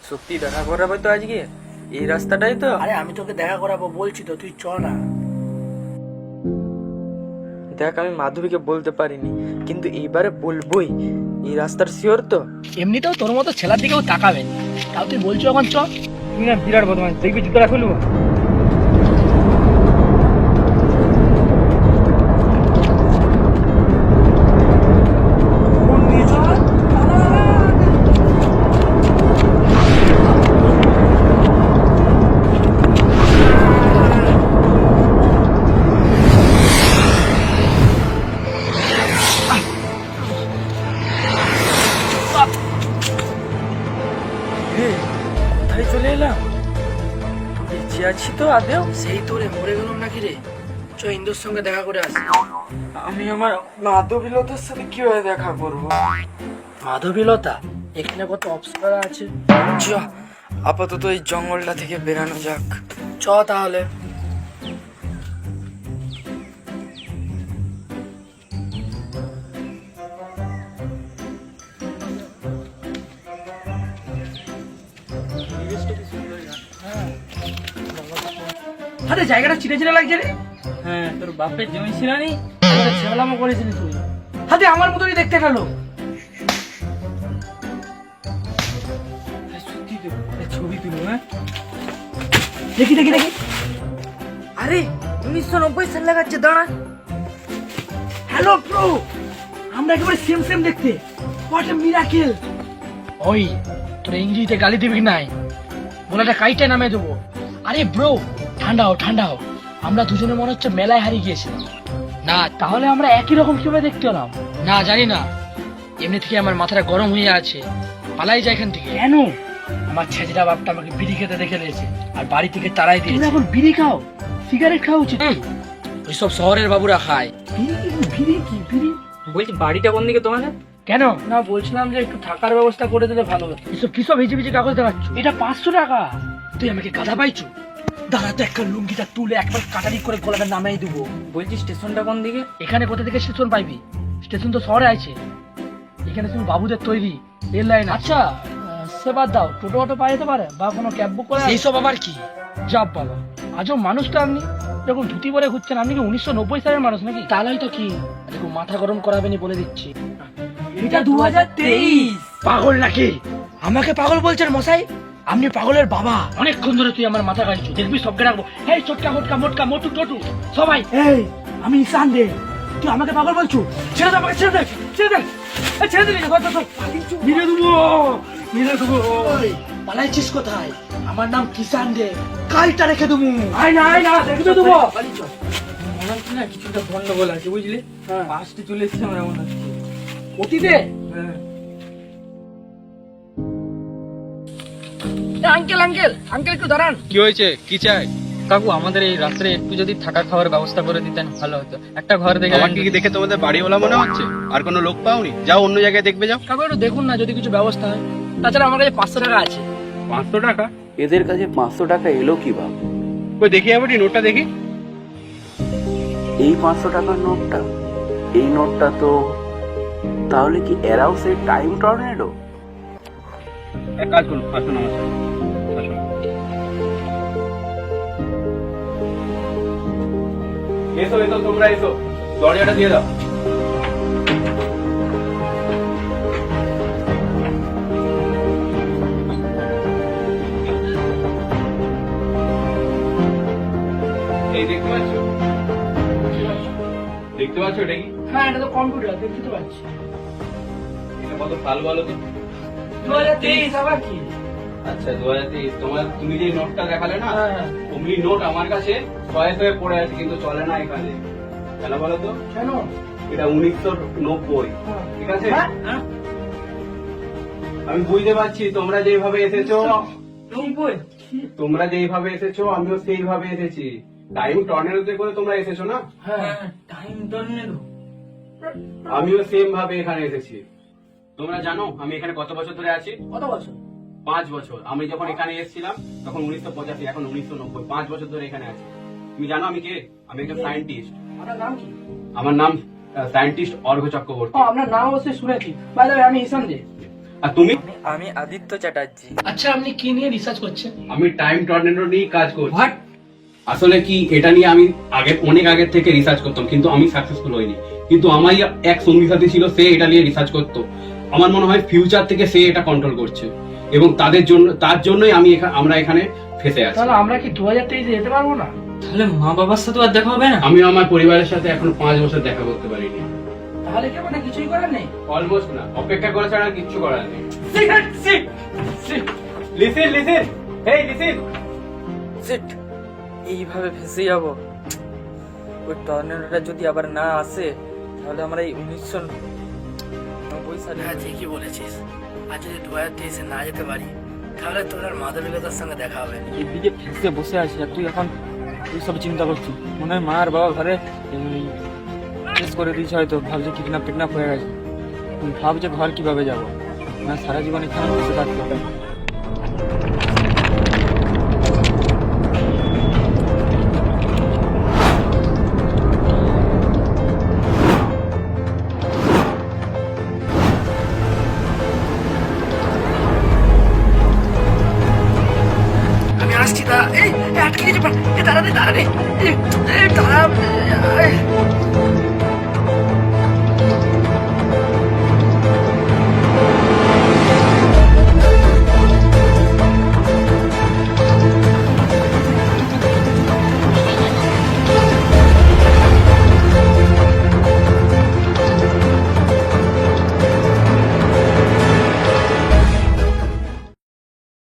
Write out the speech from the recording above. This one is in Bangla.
সত্যি দেখা করাবে তো আজকে এই রাস্তাটাই তো? আরে আমি তোকে দেখা করাবো বলছি তো, তুই চ না। দেখ আমি মাধবীকে বলতে পারিনি, কিন্তু এইবারে বলবোই। এই রাস্তার শিওর তো? এমনিতেও তোর মতো ছেলের দিকেও তাকাবে, তাও তুই বলছো এখন চ। তুই না বিরাট বদমাশ, দেখবি জুতোটা খুলবো। কোথায় চলে এলাম? বেঁচে আছি তো আদেও? সেই তোরে মরে গেলাম নাকি রে? চ ইন্দুর সঙ্গে দেখা করে আসি। আমি আমার মাধবীলতার সাথে কিভাবে দেখা করব? মাধবীলতা? এখানে কত অপসরা আছে। চ আপাতত এই জঙ্গলটা থেকে বেরানো যাক। চ তাহলে। আরে জায়গাটা চিনে চিনে লাগছে রে। হ্যাঁ, তোর বাপের জমি ছিল নি? ছেবলামো করেছিলি তুই। হাতে আমার মতনই দেখতে গেল। সত্যি তো, ছবি তুলো। হ্যাঁ দেখি দেখি দেখি। আরে 1990 সাল লাগাচ্ছে, দাঁড়া। হ্যালো ব্রো, আমরা একেবারে সেম সেম দেখতে। What a miracle. ওই তোর ইংরেজিতে গালি দিবি নাই, বলাটা কাইটে নামে দেবো। আরে ব্রো ঠান্ডা হও। আমরা দুজনে মনে হচ্ছে মেলায় হারিয়ে গিয়েছিলাম। না তাহলে আমরা একই রকম কিভাবে দেখতে হলাম? না জানি না, এমনি থেকে আমার মাথাটা গরম হয়ে আছে। পালাই যায় এখান থেকে। কেন? আমার ছেলেটা বাপটা আমাকে বিড়ি খেতে দেখে দিয়েছে আর বাড়ি থেকে তাড়াই দিয়েছে। এখন বিড়ি খাও? সিগারেট খাওয়া উচিত। ওইসব শহরের বাবুরা খায়। বিড়ি বলছি বাড়িটা কোন দিকে তোমাদের? কেন? না বলছিলাম যে একটু থাকার ব্যবস্থা করে দিলে ভালো হতো। এসব কিসব হিজিবিজি কাগজ দেখাচ্ছ? এটা 500 টাকা। তুই আমাকে গাধা পাইছো? দাঁড়া তো একটা লুঙ্গিটা তুলে একবার কাটারি করে গলাটা নামাই দেবো। বলছি স্টেশনটা কোন দিকে? এখানে কোথা থেকে স্টেশন পাইবি? স্টেশন তো শহরে আছে। এখানে তুমি বাবুদের তৈরি রেল লাইন। আচ্ছা সে বাদ দাও, টোটো অটো পাওয়া যেতে পারে বা কোনো ক্যাব বুক করে? এইসব আবার কি? যাব বাবা, আজও মানুষটা আপনি যখন ধুতি পরে ঘুরছেন, আপনি কি 1990 সালের মানুষ নাকি? তাহলেই তো কি, দেখো মাথা গরম করাবেনি বলে দিচ্ছি। এটা 2023। পাগল নাকি? আমাকে পাগল বলছেন মশাই? আপনি পাগলের বাবা। অনেকক্ষণ ধরে তুই আমার মাথা কাটছিস, দেখবি সবকে রাখবো। এই চটকা মোটকা মোটকা মোটু টোটু সবাই। এই আমি ঈশান দে, তুই আমাকে পাগল বলছো? ছেড়ে দে আমাকে, ছেড়ে দে। এই ছেড়ে দিবি? মেরে দেবো। পালাইছিস কোথায়? আমার নাম কিষান দে, কালটা রেখে দেবো। আয় না দেখবে দেবো। মনে হচ্ছে না কিছুটা গন্ডগোল আছে, বুঝলি? হ্যাঁ। আসতে চলে এসেছে আমার মনে হচ্ছে। অতীতে হ্যাঁ। আঙ্কেল একটু দাঁড়ান। কি হয়েছে? কি চাই? কাকু আমাদের এই রাত্রে একটু যদি থাকা খাওয়ার ব্যবস্থা করে দিতেন ভালো হতো। একটা ঘর দেখে আমাকে কি দেখে তোমাদের বাড়িওয়ালা মনে হচ্ছে? আর কোনো লোক পাওনি? যাও অন্য জায়গায় দেখবে, যাও। কাকু একটু দেখুন না যদি কিছু ব্যবস্থা হয়। তাছাড়া আমার কাছে 500 টাকা আছে। 500 টাকা? এদের কাছে 500 টাকা এলো কিভাবে? ওই দেখি আবার নোটটা দেখি। এই 500 টাকার নোটটা, এই নোটটা তো তাহলে কি এরাও সেই টাইম টর্নেডো? এক কাজ করুন, আসুন আমার সাথে। আসুন। এসো তোমরা এসো, দরজাটা দিয়ে দাও। এই দেখতে পাচ্ছ এটা কি? হ্যাঁ এটা তো কম্পিউটার, দেখতে তো পাচ্ছি। এটা কত সাল বলো তো? 2023 আবার কি? আচ্ছা 2023। তুমি যে নোটটা দেখালে না, হ্যাঁ। অমনি নোট আমার কাছে চয়েস হয়ে পড়ে আছে, কিন্তু চলে না এখানে। কেন বলো তো? কেন? এটা 1990। ঠিক আছে? হ্যাঁ। আমি বুঝতে পারছি তোমরা যেভাবে এসেছো, 90? আমিও সেইভাবে এসেছি। টাইম টর্নেডোতে করে তোমরা এসেছো না? হ্যাঁ। Time tornado. আমিও সেম ভাবে এখানে এসেছি। তোমরা জানো আমি এখানে কত বছর ধরে আছি? কত বছর? 5 বছর। আমি যখন এখানে এসেছিলাম তখন 1985, এখন 1990। 5 বছর ধরে এখানে আছি। তুমি জানো আমি কে? আমি একজন সায়েন্টিস্ট। আপনার নাম কি? আমার নাম সায়েন্টিস্ট অর্ঘ্য চক্রবর্তী। আপনার নাম অবশ্যই শুনেছি। বাই দ্য ওয়ে আমি ঈশান দে। আর তুমি? আমি আদিত্য চ্যাটার্জি। আচ্ছা, আপনি কি নিয়ে রিসার্চ করছেন? আমি টাইম টর্নেডো নিয়ে কাজ করছি। হোয়াট? আসলে কি, এটা নিয়ে আমি অনেক আগে থেকে রিসার্চ করতাম, কিন্তু আমি সাকসেসফুল হইনি। কিন্তু আমার এক সঙ্গী সাথী ছিল, সে এটা নিয়ে রিসার্চ করতো। আমার মনে হয় ফিউচার থেকে সে এটা কন্ট্রোল করছে, এবং তার জন্যই আমরা এখানে ফেসে আছি। তাহলে আমরা কি 2023 যেতে পারবো না? তাহলে মা বাবার সাথে আর দেখা হবে না? আমি আমার পরিবারের সাথে এখন 5 বছর দেখা করতে পারিনি। তাহলে কি মানে কিছুই করার নেই? অলমোস্ট না, অপেক্ষা করা ছাড়া কিচ্ছু করার নেই। লিসেন লিসেন, হেই লিসেন। সিট, এইভাবে ফেসে যাব। ওই টর্নেডোটা যদি আবার না আসে, তাহলে আমরা এই 1990 সালে হ্যাঁ, ঠিকই বলেছিস। আর যদি 2023 না যেতে পারি, তাহলে তোর আর মাধবীলতার সঙ্গে দেখা হবে না। এদিকে ফেসে বসে আছি, আর তুই এখন তুই সব চিন্তা করছিস। মনে হয় মা আর বাবা ঘরে কেস করে দিয়েছে, হয়তো ভাবছে কিডন্যাপ হয়ে গেছে। ভাবছে ঘর কিভাবে যাবো, না সারা জীবন এখানে বসে থাকতে হবে। আমি আসছি, দাঁড়া। এই আটকে গেছে, দাঁড়া রে, দাঁড়া রে, দাঁড়া।